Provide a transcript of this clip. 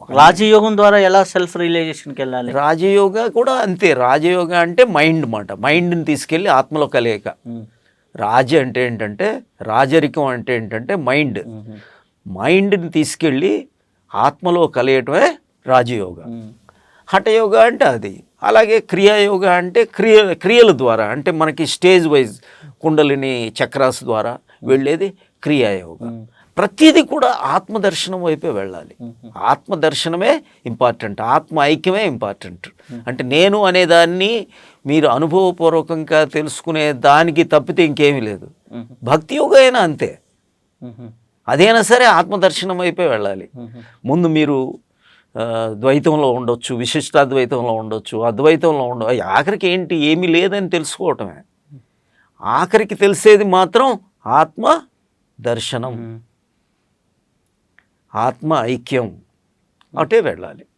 రాజయోగం ద్వారా ఎలా సెల్ఫ్ రియలైజేషన్కి వెళ్ళాలి? రాజయోగ కూడా అంతే. రాజయోగ అంటే మైండ్ మాట, మైండ్ని తీసుకెళ్ళి ఆత్మలో కలయిక. రాజ అంటే ఏంటంటే, రాజరికం అంటే ఏంటంటే మైండ్, మైండ్ని తీసుకెళ్ళి ఆత్మలో కలియటమే రాజయోగ. హఠయోగ అంటే అది. అలాగే క్రియాయోగ అంటే క్రియల ద్వారా, అంటే మనకి స్టేజ్ వైజ్ కుండలిని చక్రాస్ ద్వారా వెళ్ళేది క్రియాయోగ. ప్రతిదీ కూడా ఆత్మదర్శనం వైపే వెళ్ళాలి. ఆత్మదర్శనమే ఇంపార్టెంట్, ఆత్మ ఐక్యమే ఇంపార్టెంట్. అంటే నేను అనేదాన్ని మీరు అనుభవపూర్వకంగా తెలుసుకునే దానికి తప్పితే ఇంకేమీ లేదు. భక్తి యోగ అయినా అంతే, అదైనా సరే ఆత్మదర్శనం వైపే వెళ్ళాలి. ముందు మీరు ద్వైతంలో ఉండొచ్చు, విశిష్టాద్వైతంలో ఉండొచ్చు, అద్వైతంలో ఉండవచ్చు, ఆఖరికి ఏంటి ఏమీ లేదని తెలుసుకోవటమే. ఆఖరికి తెలిసేది మాత్రం ఆత్మ దర్శనం, ఆత్మ ఐక్యం, అటే వెళ్ళాలి.